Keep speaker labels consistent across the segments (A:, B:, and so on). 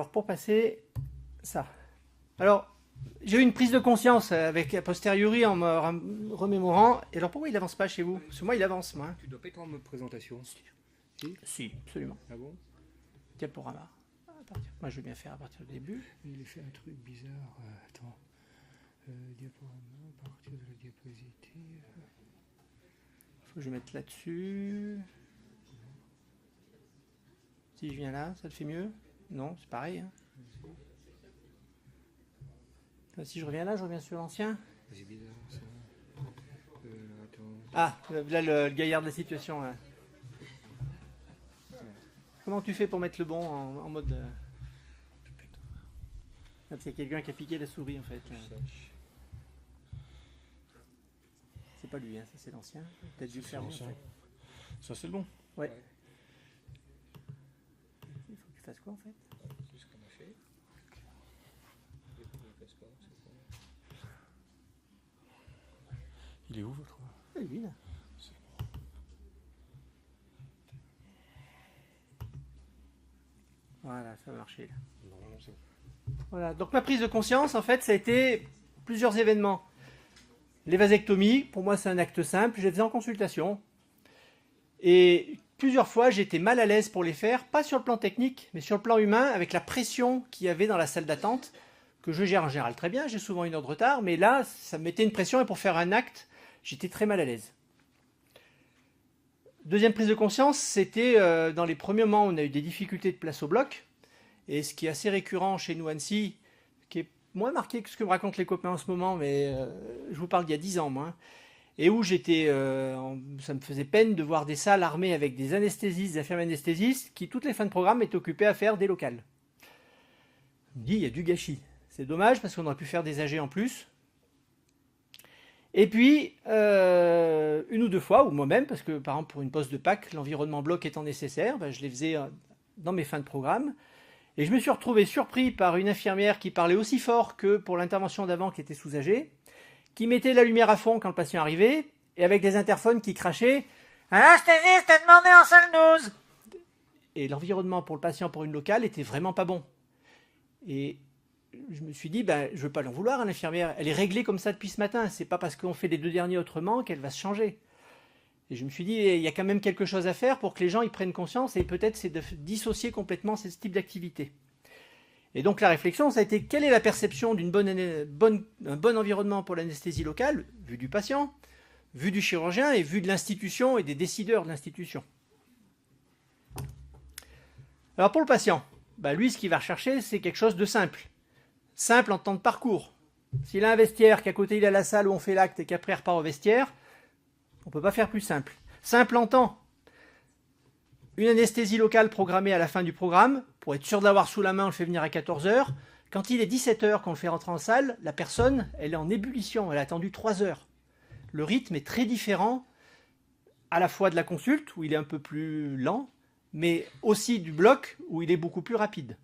A: Alors, pour passer ça. Alors, j'ai eu une prise de conscience avec a posteriori en me remémorant. Et alors, pourquoi il n'avance pas chez vous? Parce que moi, il avance, moi.
B: Tu dois pas être en mode présentation. Si?
A: Si, absolument.
B: Ah bon?
A: Diaporama. Moi, je veux bien faire à partir du début.
B: Il a fait un truc bizarre. Attends. Diaporama, à partir de la diapositive.
A: Faut que je mette là-dessus. Si je viens là, ça le fait mieux? Non, c'est pareil. Hein. Si je reviens là, je reviens sur l'ancien.
B: C'est bizarre ça. Attends.
A: Ah, là le gaillard de la situation. Là. Comment tu fais pour mettre le bon en mode... Ah, il y a quelqu'un qui a piqué la souris en fait. C'est pas lui, hein, ça c'est l'ancien. Peut-être dû le faire mieux, en fait.
B: Ça c'est le bon.
A: Ouais. Il faut que tu fasses quoi en fait?
B: C'est ce qu'on a fait. Il est où votre?
A: C'est lui là. Voilà, ça va marcher là.
B: Non, c'est bon.
A: Voilà, donc ma prise de conscience, en fait, ça a été plusieurs événements. Les vasectomies, pour moi, c'est un acte simple. Je les faisais en consultation. Et plusieurs fois, j'étais mal à l'aise pour les faire, pas sur le plan technique, mais sur le plan humain, avec la pression qu'il y avait dans la salle d'attente, que je gère en général très bien. J'ai souvent une heure de retard, mais là, ça me mettait une pression. Et pour faire un acte, j'étais très mal à l'aise. Deuxième prise de conscience, c'était dans les premiers moments où on a eu des difficultés de place au bloc. Et ce qui est assez récurrent chez nous à Annecy, qui est moins marqué que ce que me racontent les copains en ce moment, mais je vous parle d'il y a 10 ans, moi. Et où j'étais, ça me faisait peine de voir des salles armées avec des anesthésistes, des infirmiers anesthésistes, qui toutes les fins de programme étaient occupés à faire des locales. Je me dis, il y a du gâchis. C'est dommage parce qu'on aurait pu faire des AG en plus. Et puis, une ou deux fois, ou moi-même, parce que par exemple pour une pause de Pâques, l'environnement bloc étant nécessaire, je les faisais dans mes fins de programme. Et je me suis retrouvé surpris par une infirmière qui parlait aussi fort que pour l'intervention d'avant qui était sous AG, qui mettait la lumière à fond quand le patient arrivait, et avec des interphones qui crachaient « Un anesthésiste a demandé en salle 12 !» Et l'environnement pour le patient pour une locale était vraiment pas bon. Et je me suis dit, je ne veux pas l'en vouloir à l'infirmière, elle est réglée comme ça depuis ce matin, c'est pas parce qu'on fait les deux derniers autrement qu'elle va se changer. Et je me suis dit, il y a quand même quelque chose à faire pour que les gens y prennent conscience, et peut-être c'est de dissocier complètement ce type d'activité. Et donc la réflexion, ça a été, quelle est la perception d'un bon environnement pour l'anesthésie locale, vu du patient, vu du chirurgien, et vu de l'institution et des décideurs de l'institution. Alors pour le patient, lui, ce qu'il va rechercher, c'est quelque chose de simple. Simple en temps de parcours. S'il a un vestiaire, qu'à côté il a la salle où on fait l'acte, et qu'après il repart au vestiaire, on ne peut pas faire plus simple. Simple en temps. Une anesthésie locale programmée à la fin du programme, pour être sûr de l'avoir sous la main, on le fait venir à 14h. Quand il est 17h, qu'on le fait rentrer en salle, la personne, elle est en ébullition, elle a attendu 3 heures. Le rythme est très différent, à la fois de la consulte, où il est un peu plus lent, mais aussi du bloc, où il est beaucoup plus rapide.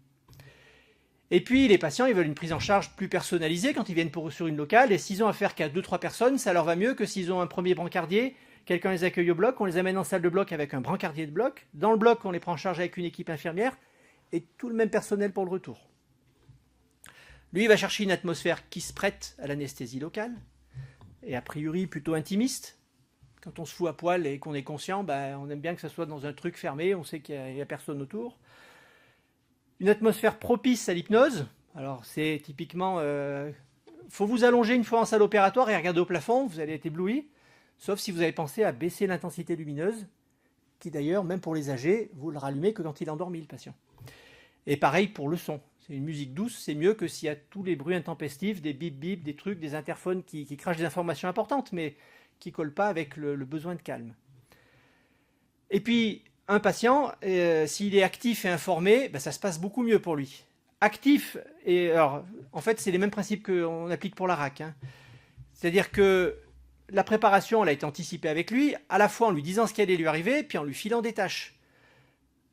A: Et puis les patients, ils veulent une prise en charge plus personnalisée quand ils viennent sur une locale, et s'ils ont affaire qu'à 2-3 personnes, ça leur va mieux que s'ils ont un premier brancardier, quelqu'un les accueille au bloc, on les amène en salle de bloc avec un brancardier de bloc, dans le bloc on les prend en charge avec une équipe infirmière, et tout le même personnel pour le retour. Lui, il va chercher une atmosphère qui se prête à l'anesthésie locale, et a priori plutôt intimiste. Quand on se fout à poil et qu'on est conscient, on aime bien que ça soit dans un truc fermé, on sait qu'il n'y a personne autour. Une atmosphère propice à l'hypnose. Alors c'est typiquement, faut vous allonger une fois en salle opératoire et regarder au plafond, vous allez être ébloui, sauf si vous avez pensé à baisser l'intensité lumineuse, qui d'ailleurs, même pour les âgés, vous le rallumez que quand il est endormi, le patient. Et pareil pour le son. C'est une musique douce, c'est mieux que s'il y a tous les bruits intempestifs, des bip-bip, des trucs, des interphones qui crachent des informations importantes, mais qui ne collent pas avec le besoin de calme. Et puis, un patient, s'il est actif et informé, ça se passe beaucoup mieux pour lui. Actif, et alors, en fait, c'est les mêmes principes qu'on applique pour la RAC. C'est-à-dire que la préparation, elle a été anticipée avec lui, à la fois en lui disant ce qui allait lui arriver, puis en lui filant des tâches.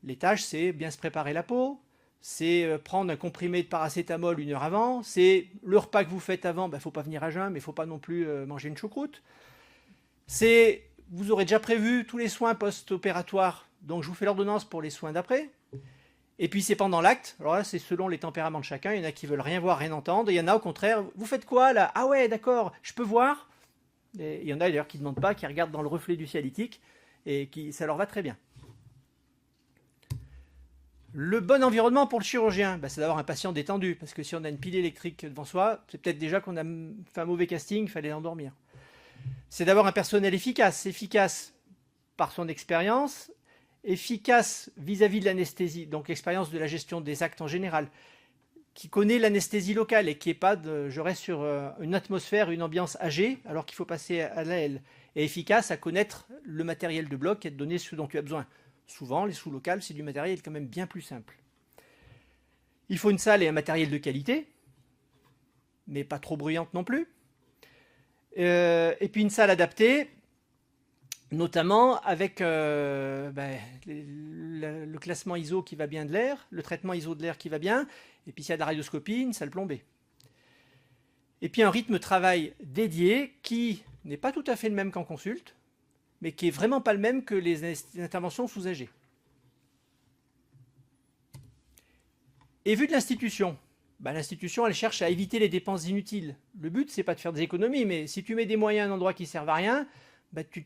A: Les tâches, c'est bien se préparer la peau, c'est prendre un comprimé de paracétamol 1 heure avant, c'est le repas que vous faites avant, il ne faut pas venir à jeun, mais il ne faut pas non plus manger une choucroute. C'est, vous aurez déjà prévu tous les soins post-opératoires, donc je vous fais l'ordonnance pour les soins d'après. Et puis c'est pendant l'acte, alors là c'est selon les tempéraments de chacun, il y en a qui veulent rien voir, rien entendre, et il y en a au contraire, vous faites quoi là? Ah ouais d'accord, je peux voir? Et il y en a d'ailleurs qui ne demandent pas, qui regardent dans le reflet du cialytique, et qui ça leur va très bien. Le bon environnement pour le chirurgien, c'est d'avoir un patient détendu, parce que si on a une pile électrique devant soi, c'est peut-être déjà qu'on a fait un mauvais casting, il fallait l'endormir. C'est d'avoir un personnel efficace par son expérience, efficace vis-à-vis de l'anesthésie, donc l'expérience de la gestion des actes en général, qui connaît l'anesthésie locale et qui n'est pas, je reste sur une atmosphère, une ambiance âgée, alors qu'il faut passer à l'AL, et efficace à connaître le matériel de bloc et te donner ce dont tu as besoin. Souvent, les sous-locales, c'est du matériel quand même bien plus simple. Il faut une salle et un matériel de qualité, mais pas trop bruyante non plus. Et puis une salle adaptée, notamment avec le classement ISO qui va bien de l'air, le traitement ISO de l'air qui va bien, et puis s'il y a de la radioscopie, une salle plombée. Et puis un rythme de travail dédié qui n'est pas tout à fait le même qu'en consulte, mais qui est vraiment pas le même que les interventions sous AG. Et vu de l'institution, l'institution elle cherche à éviter les dépenses inutiles. Le but c'est pas de faire des économies, mais si tu mets des moyens à un endroit qui ne servent à rien, tu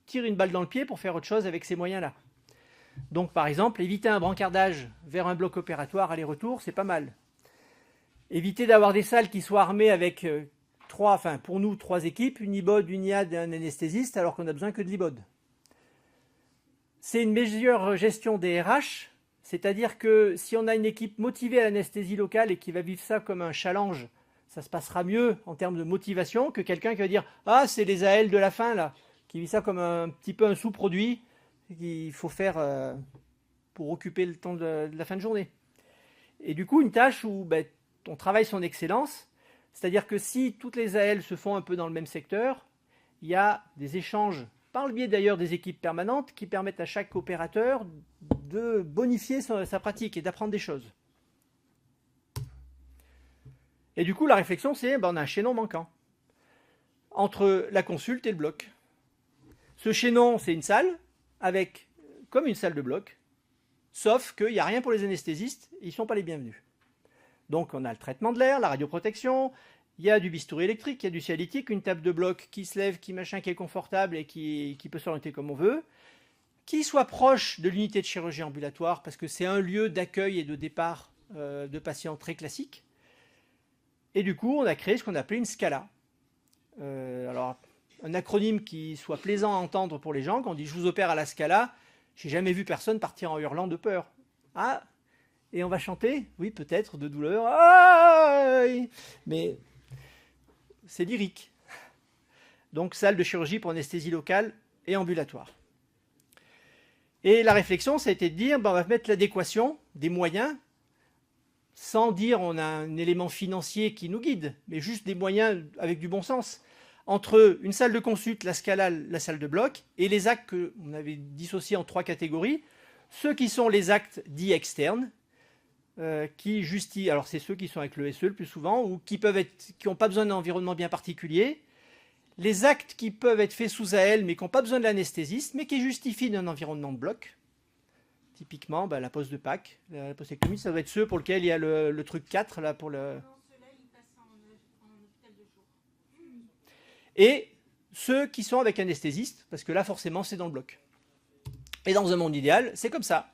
A: tires une balle dans le pied pour faire autre chose avec ces moyens-là. Donc par exemple, éviter un brancardage vers un bloc opératoire aller-retour, c'est pas mal. Éviter d'avoir des salles qui soient armées avec pour nous, 3 équipes, une IBOD, une IAD et un anesthésiste, alors qu'on n'a besoin que de l'IBOD. C'est une meilleure gestion des RH, c'est-à-dire que si on a une équipe motivée à l'anesthésie locale et qui va vivre ça comme un challenge, ça se passera mieux en termes de motivation que quelqu'un qui va dire « Ah, c'est les AL de la fin, là », qui vit ça comme un petit peu un sous-produit qu'il faut faire pour occuper le temps de la fin de journée. Et du coup, une tâche où on travaille son excellence, c'est-à-dire que si toutes les AL se font un peu dans le même secteur, il y a des échanges, par le biais d'ailleurs des équipes permanentes, qui permettent à chaque opérateur de bonifier sa pratique et d'apprendre des choses. Et du coup, la réflexion, c'est on a un chaînon manquant entre la consulte et le bloc. Ce chaînon, c'est une salle, avec comme une salle de bloc, sauf qu'il n'y a rien pour les anesthésistes, ils ne sont pas les bienvenus. Donc on a le traitement de l'air, la radioprotection, il y a du bistouri électrique, il y a du cialytique, une table de bloc qui se lève, qui est confortable et qui peut s'orienter comme on veut, qui soit proche de l'unité de chirurgie ambulatoire, parce que c'est un lieu d'accueil et de départ de patients très classique. Et du coup, on a créé ce qu'on appelait une Scala. Alors, un acronyme qui soit plaisant à entendre pour les gens, quand on dit « je vous opère à la Scala », j'ai jamais vu personne partir en hurlant de peur. Ah, et on va chanter? Oui, peut-être, de douleur. Ah, mais c'est lyrique. Donc, salle de chirurgie pour anesthésie locale et ambulatoire. Et la réflexion, ça a été de dire, on va mettre l'adéquation des moyens, sans dire on a un élément financier qui nous guide, mais juste des moyens avec du bon sens, entre une salle de consulte, la Scala, la salle de bloc, et les actes qu'on avait dissociés en 3 catégories. Ceux qui sont les actes dits externes, qui justifient, alors c'est ceux qui sont avec le SE le plus souvent, ou qui n'ont pas besoin d'un environnement bien particulier. Les actes qui peuvent être faits sous AL, mais qui n'ont pas besoin de l'anesthésiste, mais qui justifient d'un environnement de bloc. Typiquement, la pose de Pâques, la postectomie, ça doit être ceux pour lesquels il y a le truc 4, là, pour le... Et ceux qui sont avec anesthésiste, parce que là, forcément, c'est dans le bloc. Et dans un monde idéal, c'est comme ça.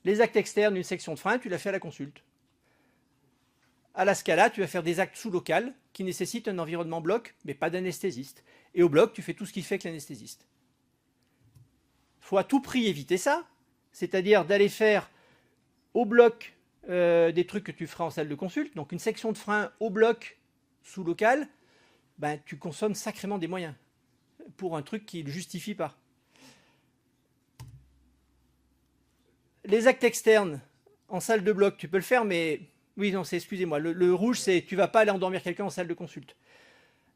A: Les actes externes, une section de frein, tu l'as fait à la consulte. À la Scala, tu vas faire des actes sous-local qui nécessitent un environnement bloc, mais pas d'anesthésiste. Et au bloc, tu fais tout ce qu'il fait avec l'anesthésiste. Il faut à tout prix éviter ça, c'est-à-dire d'aller faire au bloc des trucs que tu feras en salle de consulte. Donc une section de frein au bloc sous-local, tu consommes sacrément des moyens pour un truc qui ne le justifie pas. Les actes externes en salle de bloc, tu peux le faire, mais... Oui, non, excusez-moi. Le rouge, c'est tu ne vas pas aller endormir quelqu'un en salle de consulte.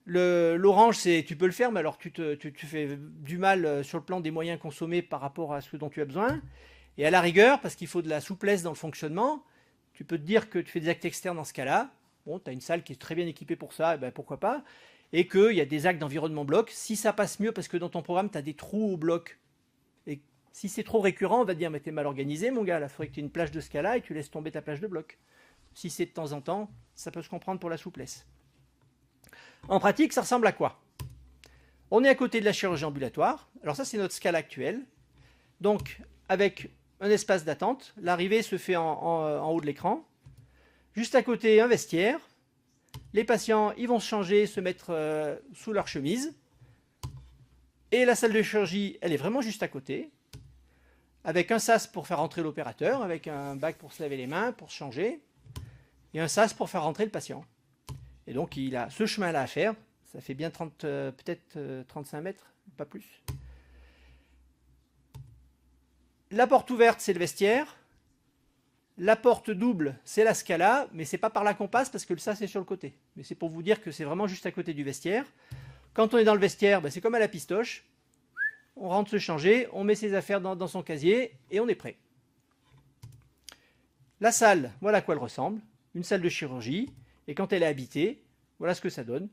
A: L'orange, c'est tu peux le faire, mais alors tu fais du mal sur le plan des moyens consommés par rapport à ce dont tu as besoin. Et à la rigueur, parce qu'il faut de la souplesse dans le fonctionnement, tu peux te dire que tu fais des actes externes dans ce cas-là. Bon, tu as une salle qui est très bien équipée pour ça, et pourquoi pas. Et qu'il y a des actes d'environnement bloc. Si ça passe mieux, parce que dans ton programme, tu as des trous au bloc, et Si c'est trop récurrent, on va te dire, mais t'es mal organisé, mon gars, il faudrait que tu aies une plage de Scala et tu laisses tomber ta plage de bloc. Si c'est de temps en temps, ça peut se comprendre pour la souplesse. En pratique, ça ressemble à quoi? On est à côté de la chirurgie ambulatoire. Alors ça, c'est notre Scala actuel. Donc, avec un espace d'attente, l'arrivée se fait en haut de l'écran. Juste à côté, un vestiaire. Les patients, ils vont se changer, se mettre sous leur chemise. Et la salle de chirurgie, elle est vraiment juste à côté. Avec un sas pour faire rentrer l'opérateur, avec un bac pour se laver les mains, pour se changer. Et un sas pour faire rentrer le patient. Et donc, il a ce chemin-là à faire. Ça fait bien peut-être 35 mètres, pas plus. La porte ouverte, c'est le vestiaire. La porte double, c'est la Scala, mais c'est pas par là qu'on passe parce que le sas est sur le côté. Mais c'est pour vous dire que c'est vraiment juste à côté du vestiaire. Quand on est dans le vestiaire, c'est comme à la pistoche. On rentre se changer, on met ses affaires dans son casier et on est prêt. La salle, voilà à quoi elle ressemble. Une salle de chirurgie. Et quand elle est habitée, voilà ce que ça donne.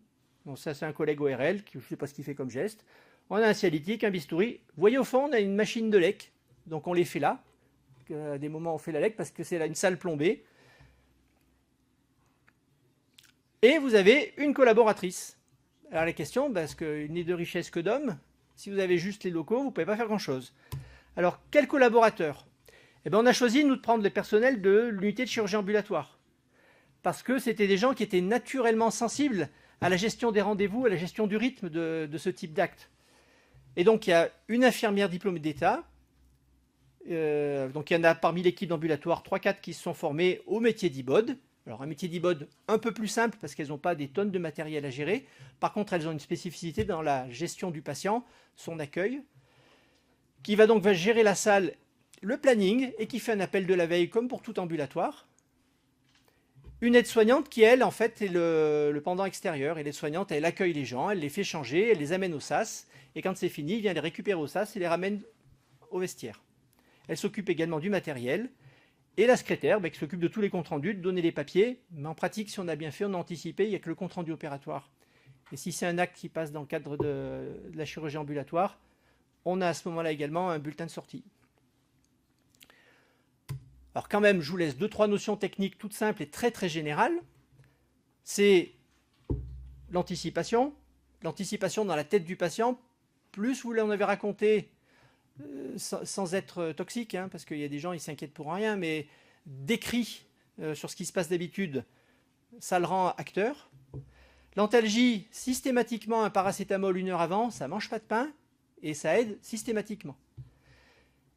A: Donc ça, c'est un collègue ORL, je ne sais pas ce qu'il fait comme geste. On a un cialytique, un bistouri. Vous voyez au fond, on a une machine de lec. Donc on les fait là. À des moments, on fait la lec parce que c'est là une salle plombée. Et vous avez une collaboratrice. Alors la question, parce qu'il n'est de richesse que d'hommes, si vous avez juste les locaux, vous ne pouvez pas faire grand-chose. Alors, quel collaborateur? Eh bien, on a choisi, nous, de prendre les personnels de l'unité de chirurgie ambulatoire. Parce que c'était des gens qui étaient naturellement sensibles à la gestion des rendez-vous, à la gestion du rythme de ce type d'acte. Et donc, il y a une infirmière diplômée d'État. Donc, il y en a parmi l'équipe d'ambulatoire 3-4 qui se sont formés au métier d'IBOD. Alors, un métier d'IBOD un peu plus simple parce qu'elles n'ont pas des tonnes de matériel à gérer. Par contre, elles ont une spécificité dans la gestion du patient, son accueil, qui va donc gérer la salle, le planning, et qui fait un appel de la veille comme pour tout ambulatoire. Une aide-soignante qui, elle, en fait, est le pendant extérieur. Et l'aide-soignante, elle accueille les gens, elle les fait changer, elle les amène au SAS. Et quand c'est fini, elle vient les récupérer au SAS et les ramène au vestiaire. Elle s'occupe également du matériel. Et la secrétaire, qui s'occupe de tous les comptes rendus, de donner les papiers. Mais en pratique, si on a bien fait, on a anticipé, il n'y a que le compte rendu opératoire. Et si c'est un acte qui passe dans le cadre de la chirurgie ambulatoire, on a à ce moment-là également un bulletin de sortie. Alors quand même, je vous laisse 2-3 notions techniques toutes simples et très très générales. C'est l'anticipation. L'anticipation dans la tête du patient. Plus vous l'en avez raconté, sans être toxique, parce qu'il y a des gens, ils s'inquiètent pour rien, mais décrit sur ce qui se passe d'habitude, ça le rend acteur. L'antalgie, systématiquement, un paracétamol 1 heure avant, ça ne mange pas de pain et ça aide systématiquement.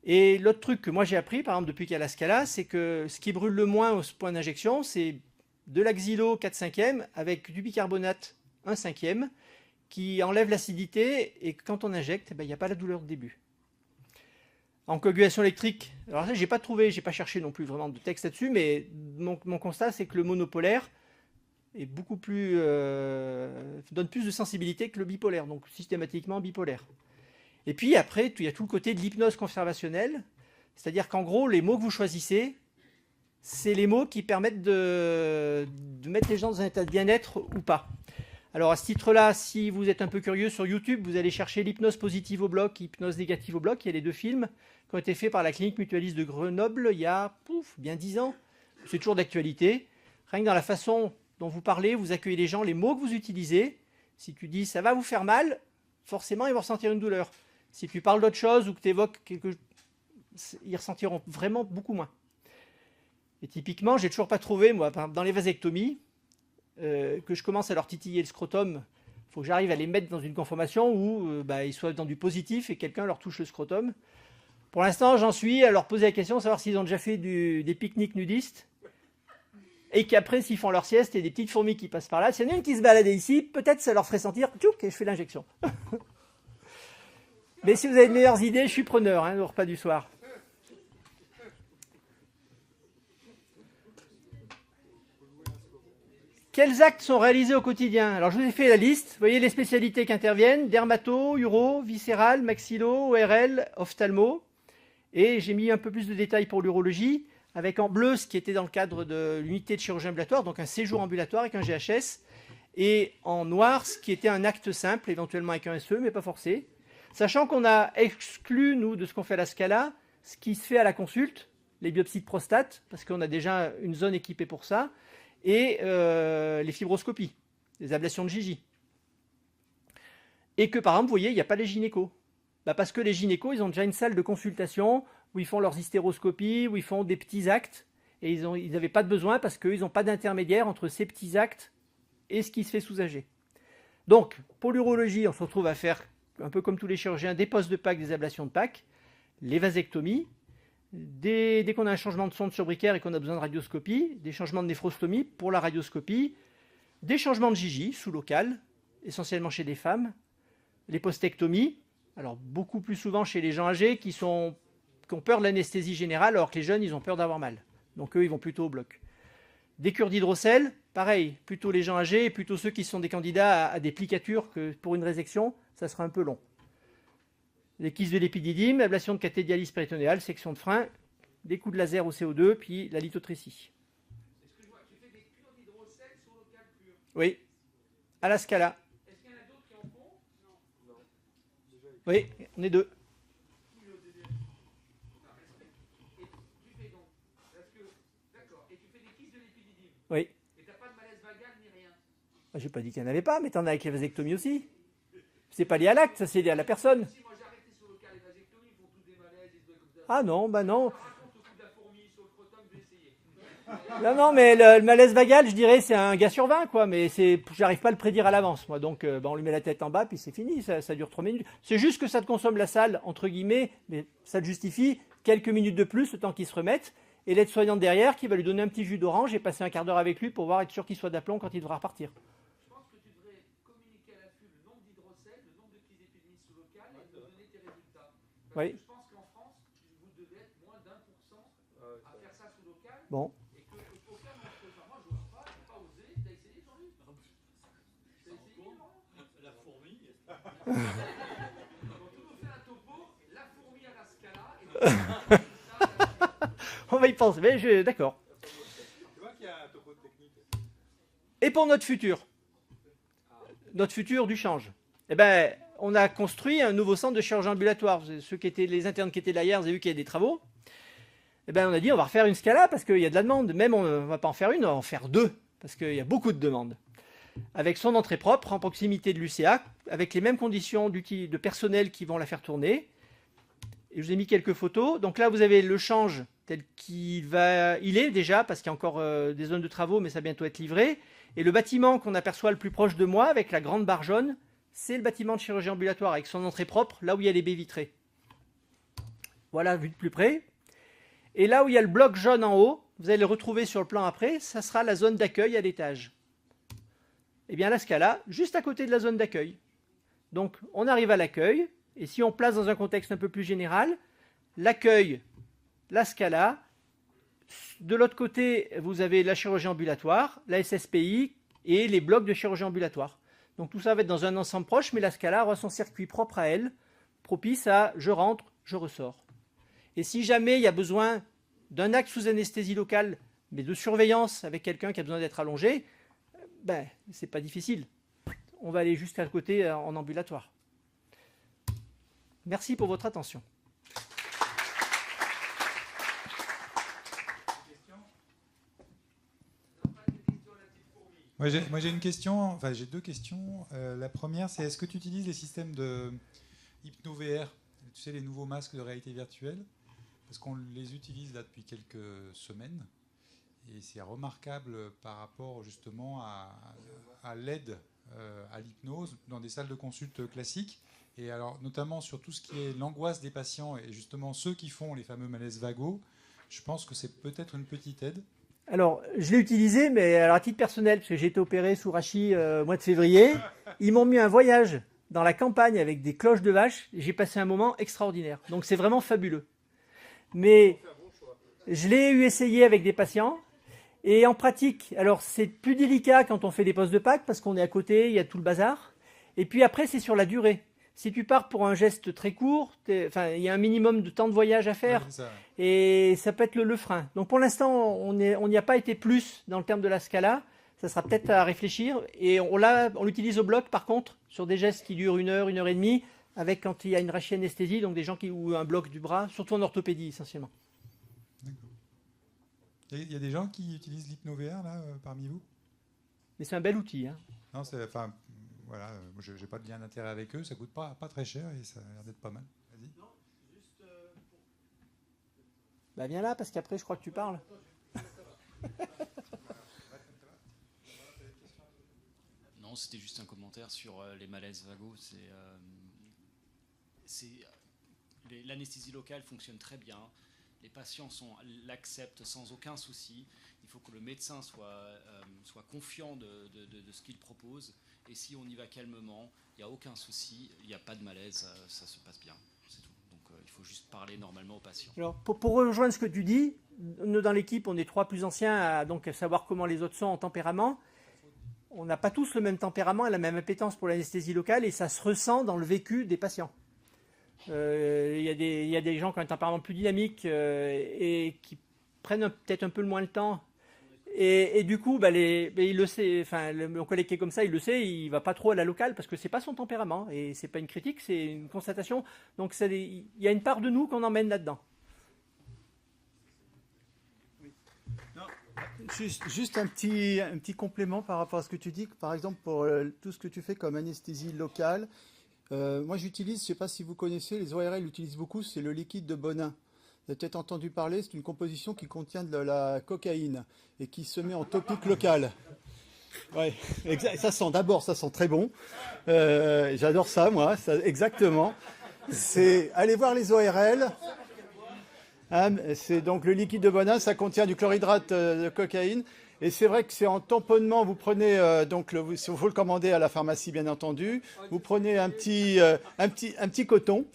A: Et l'autre truc que moi j'ai appris, par exemple, depuis qu'il y a la Scala, c'est que ce qui brûle le moins au point d'injection, c'est de l'axylo 4/5 avec du bicarbonate 1/5 qui enlève l'acidité et quand on injecte, il n'y a pas la douleur de début. En coagulation électrique, alors ça, j'ai pas cherché non plus vraiment de texte là-dessus, mais mon constat, c'est que le monopolaire est beaucoup plus, donne plus de sensibilité que le bipolaire, donc systématiquement bipolaire. Et puis après, il y a tout le côté de l'hypnose conservationnelle, c'est-à-dire qu'en gros, les mots que vous choisissez, c'est les mots qui permettent de mettre les gens dans un état de bien-être ou pas. Alors à ce titre-là, si vous êtes un peu curieux sur YouTube, vous allez chercher l'hypnose positive au bloc, hypnose négative au bloc. Il y a les 2 films qui ont été faits par la clinique mutualiste de Grenoble il y a bien 10 ans. C'est toujours d'actualité. Rien que dans la façon dont vous parlez, vous accueillez les gens, les mots que vous utilisez. Si tu dis ça va vous faire mal, forcément ils vont ressentir une douleur. Si tu parles d'autre chose ou que tu évoques quelque chose, ils ressentiront vraiment beaucoup moins. Et typiquement, j'ai toujours pas trouvé, moi, dans les vasectomies, que je commence à leur titiller le scrotum, il faut que j'arrive à les mettre dans une conformation où ils soient dans du positif et quelqu'un leur touche le scrotum. Pour l'instant, j'en suis à leur poser la question, savoir s'ils ont déjà fait des pique-niques nudistes et qu'après, s'ils font leur sieste, il y a des petites fourmis qui passent par là. S'il y en a une qui se baladait ici, peut-être ça leur ferait sentir tchouk, et je fais l'injection. Mais si vous avez de meilleures idées, je suis preneur au repas du soir. Quels actes sont réalisés au quotidien? Alors, je vous ai fait la liste. Vous voyez les spécialités qui interviennent: dermato, uro, viscéral, maxillo, ORL, ophtalmo. Et j'ai mis un peu plus de détails pour l'urologie, avec en bleu ce qui était dans le cadre de l'unité de chirurgie ambulatoire, donc un séjour ambulatoire avec un GHS, et en noir ce qui était un acte simple, éventuellement avec un SE, mais pas forcé. Sachant qu'on a exclu, nous, de ce qu'on fait à la Scala, ce qui se fait à la consulte, les biopsies de prostate, parce qu'on a déjà une zone équipée pour ça, et les fibroscopies, les ablations de Gigi. Et que, par exemple, vous voyez, il n'y a pas les gynécos. Parce que les gynécos, ils ont déjà une salle de consultation où ils font leurs hystéroscopies, où ils font des petits actes, et ils n'avaient pas de besoin parce qu'ils n'ont pas d'intermédiaire entre ces petits actes et ce qui se fait sous AG. Donc, pour l'urologie, on se retrouve à faire, un peu comme tous les chirurgiens, des postes de Pâques, des ablations de Pâques, les vasectomies, dès qu'on a un changement de sonde surbricaire et qu'on a besoin de radioscopie, des changements de néphrostomie pour la radioscopie, des changements de Gigi sous-local, essentiellement chez les femmes, les postectomies, alors beaucoup plus souvent chez les gens âgés qui ont peur de l'anesthésie générale, alors que les jeunes, ils ont peur d'avoir mal. Donc eux, ils vont plutôt au bloc. Des cures d'hydrocèle, pareil, plutôt les gens âgés et plutôt ceux qui sont des candidats à des plicatures que pour une résection, ça sera un peu long. Les kystes de l'épididyme, ablation de cathédialyse péritonéale, section de frein, des coups de laser au CO2, puis la lithotrécie.
B: Excuse-moi, tu fais des cures d'hydrocèle sur local pur?
A: Oui, à la Scala.
B: Est-ce qu'il y en a d'autres qui en font? Non.
A: Oui, on est deux. Oui.
B: Et t'as pas de malaise vagal ni rien?
A: J'ai pas dit qu'il n'y en avait pas, mais t'en as avec les vasectomies aussi. C'est pas lié à l'acte, ça c'est lié à la personne.
B: Si, moi j'ai arrêté sur le cas, les vasectomies, ils font tous des malaises, ils se doivent comme ça.
A: Ah non, bah non.
B: Raconte au coup de la fourmi sur le scrotum, j'ai essayé.
A: Non, non, mais le malaise vagal, je dirais, c'est un gars sur 20, quoi. Mais j'arrive pas à le prédire à l'avance, moi. Donc, on lui met la tête en bas, puis c'est fini. Ça dure 3 minutes. C'est juste que ça te consomme la salle, entre guillemets, mais ça te justifie quelques minutes de plus, le temps qu'il se remette. Et l'aide-soignante derrière qui va lui donner un petit jus d'orange et passer un quart d'heure avec lui pour voir, être sûr qu'il soit d'aplomb quand il devra repartir.
B: Je pense que tu devrais communiquer à l'affût le nombre d'hydrocèles, le nombre de kystes d'épidémie sous local et de donner tes résultats. Parce
A: Oui.
B: que je pense qu'en France, vous devez être moins d'1% à faire ça sous local.
A: Bon.
B: Et que aucun d'entre eux, moi je n'ose pas, j'ai pas osé. T'as essayé, Jean-Luc? T'as essayé, non?
C: La fourmi.
B: Quand tu nous fais un topo, la fourmi à la Scala et
A: On va y penser, mais d'accord.
C: Tu vois qu'il y a un topo technique.
A: Et pour notre futur du change, eh ben, on a construit un nouveau centre de chirurgie ambulatoire. Les internes qui étaient là hier, vous avez vu qu'il y a des travaux. Eh ben, on a dit on va refaire une Scala parce qu'il y a de la demande. Même on ne va pas en faire une, on va en faire deux parce qu'il y a beaucoup de demandes. Avec son entrée propre, en proximité de l'UCA, avec les mêmes conditions de personnel qui vont la faire tourner. Et je vous ai mis quelques photos. Donc là, vous avez le change tel qu'il est déjà, parce qu'il y a encore des zones de travaux, mais ça va bientôt être livré. Et le bâtiment qu'on aperçoit le plus proche de moi, avec la grande barre jaune, c'est le bâtiment de chirurgie ambulatoire, avec son entrée propre, là où il y a les baies vitrées. Voilà, vu de plus près. Et là où il y a le bloc jaune en haut, vous allez le retrouver sur le plan après, ça sera la zone d'accueil à l'étage. Et bien la Scala, juste à côté de la zone d'accueil. Donc on arrive à l'accueil, et si on place dans un contexte un peu plus général, l'accueil, la Scala, de l'autre côté, vous avez la chirurgie ambulatoire, la SSPI et les blocs de chirurgie ambulatoire. Donc tout ça va être dans un ensemble proche, mais la Scala aura son circuit propre à elle, propice à je rentre, je ressors. Et si jamais il y a besoin d'un acte sous anesthésie locale, mais de surveillance avec quelqu'un qui a besoin d'être allongé, ben, c'est pas difficile. On va aller juste à côté en ambulatoire. Merci pour votre attention.
C: Moi j'ai une question, enfin j'ai deux questions. La première, c'est est-ce que tu utilises les systèmes de HypnoVR, tu sais, les nouveaux masques de réalité virtuelle? Parce qu'on les utilise là depuis quelques semaines. Et c'est remarquable par rapport justement à l'aide à l'hypnose dans des salles de consulte classiques. Et alors notamment sur tout ce qui est l'angoisse des patients et justement ceux qui font les fameux malaises vagos, je pense que c'est peut-être une petite aide.
A: Alors, je l'ai utilisé, mais alors à titre personnel, parce que j'ai été opéré sous rachis au mois de février. Ils m'ont mis un voyage dans la campagne avec des cloches de vache. Et j'ai passé un moment extraordinaire. Donc c'est vraiment fabuleux. Mais je l'ai essayé avec des patients. Et en pratique, alors c'est plus délicat quand on fait des postes de Pâques parce qu'on est à côté, il y a tout le bazar. Et puis après, c'est sur la durée. Si tu pars pour un geste très court, il y a un minimum de temps de voyage à faire.
C: Ouais, ça.
A: Et ça peut être le frein. Donc pour l'instant, on n'y a pas été plus dans le terme de la Scala. Ça sera peut-être à réfléchir. Et on l'utilise au bloc, par contre, sur des gestes qui durent 1 heure, 1 heure et demie, avec quand il y a une rachianesthésie, donc des gens ou un bloc du bras, surtout en orthopédie essentiellement.
C: D'accord. Il y a des gens qui utilisent l'hypno-VR là parmi vous?
A: Mais c'est un bel outil. Hein.
C: Non, enfin, voilà, je n'ai pas de lien d'intérêt avec eux, ça coûte pas très cher et ça a l'air d'être pas mal. Vas-y.
A: Bah viens là, parce qu'après je crois que tu parles.
D: Non, c'était juste un commentaire sur les malaises vagos. L'anesthésie locale fonctionne très bien. Les patients l'acceptent sans aucun souci. Il faut que le médecin soit confiant de ce qu'il propose. Et si on y va calmement, il n'y a aucun souci, il n'y a pas de malaise, ça se passe bien. C'est tout. Donc il faut juste parler normalement aux patients.
A: Alors, pour rejoindre ce que tu dis, nous dans l'équipe, on est 3 plus anciens à savoir comment les autres sont en tempérament. On n'a pas tous le même tempérament et la même appétence pour l'anesthésie locale et ça se ressent dans le vécu des patients. Il y a des gens qui ont un tempérament plus dynamique et qui prennent peut-être un peu moins le temps. Et du coup, il le sait, enfin, mon collègue qui est comme ça, il le sait, il ne va pas trop à la locale parce que ce n'est pas son tempérament. Et ce n'est pas une critique, c'est une constatation. Donc il y a une part de nous qu'on emmène là-dedans.
E: Juste un petit complément par rapport à ce que tu dis. Par exemple, pour tout ce que tu fais comme anesthésie locale, moi j'utilise, je ne sais pas si vous connaissez, les ORL l'utilisent beaucoup, c'est le liquide de Bonin. Vous avez peut-être entendu parler, c'est une composition qui contient de la cocaïne et qui se met en topique local. Ouais, ça sent très bon. J'adore ça, moi, exactement. Allez voir les ORL. C'est donc le liquide de Bonin, ça contient du chlorhydrate de cocaïne. Et c'est vrai que c'est en tamponnement, vous prenez, il faut le commander à la pharmacie bien entendu, vous prenez un petit coton,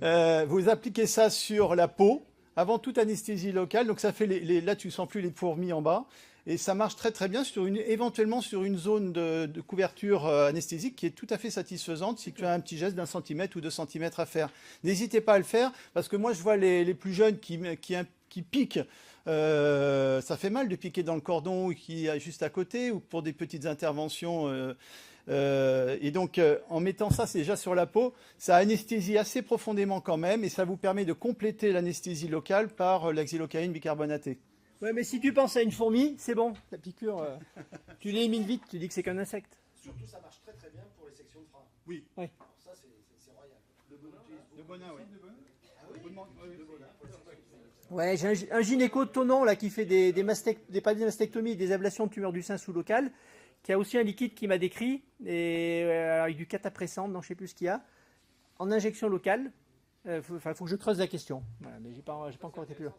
E: vous appliquez ça sur la peau, avant toute anesthésie locale, donc ça fait, là tu sens plus les fourmis en bas, et ça marche très très bien éventuellement sur une zone de couverture anesthésique qui est tout à fait satisfaisante si tu as un petit geste d'1 centimètre ou 2 centimètres à faire. N'hésitez pas à le faire, parce que moi je vois les plus jeunes qui piquent. Ça fait mal de piquer dans le cordon qui est juste à côté ou pour des petites interventions. Et donc, en mettant ça, c'est déjà sur la peau, ça anesthésie assez profondément quand même et ça vous permet de compléter l'anesthésie locale par la xylocaïne bicarbonatée.
A: Ouais, mais si tu penses à une fourmi, c'est bon. La piqûre, tu l'élimines vite, tu dis que c'est qu'un insecte.
E: Surtout, ça marche très très bien pour les sections de frein.
A: Oui.
E: Alors ça, c'est royal. De Bonin, oui.
A: Ouais, j'ai un gynéco de Thonon là, qui fait pas des mastectomies, des ablations de tumeurs du sein sous-local, qui a aussi un liquide qui m'a décrit, et, avec du catapressant, non, je ne sais plus ce qu'il y a, en injection locale. Faut que je creuse la question. Voilà, mais j'ai pas encore été plus loin.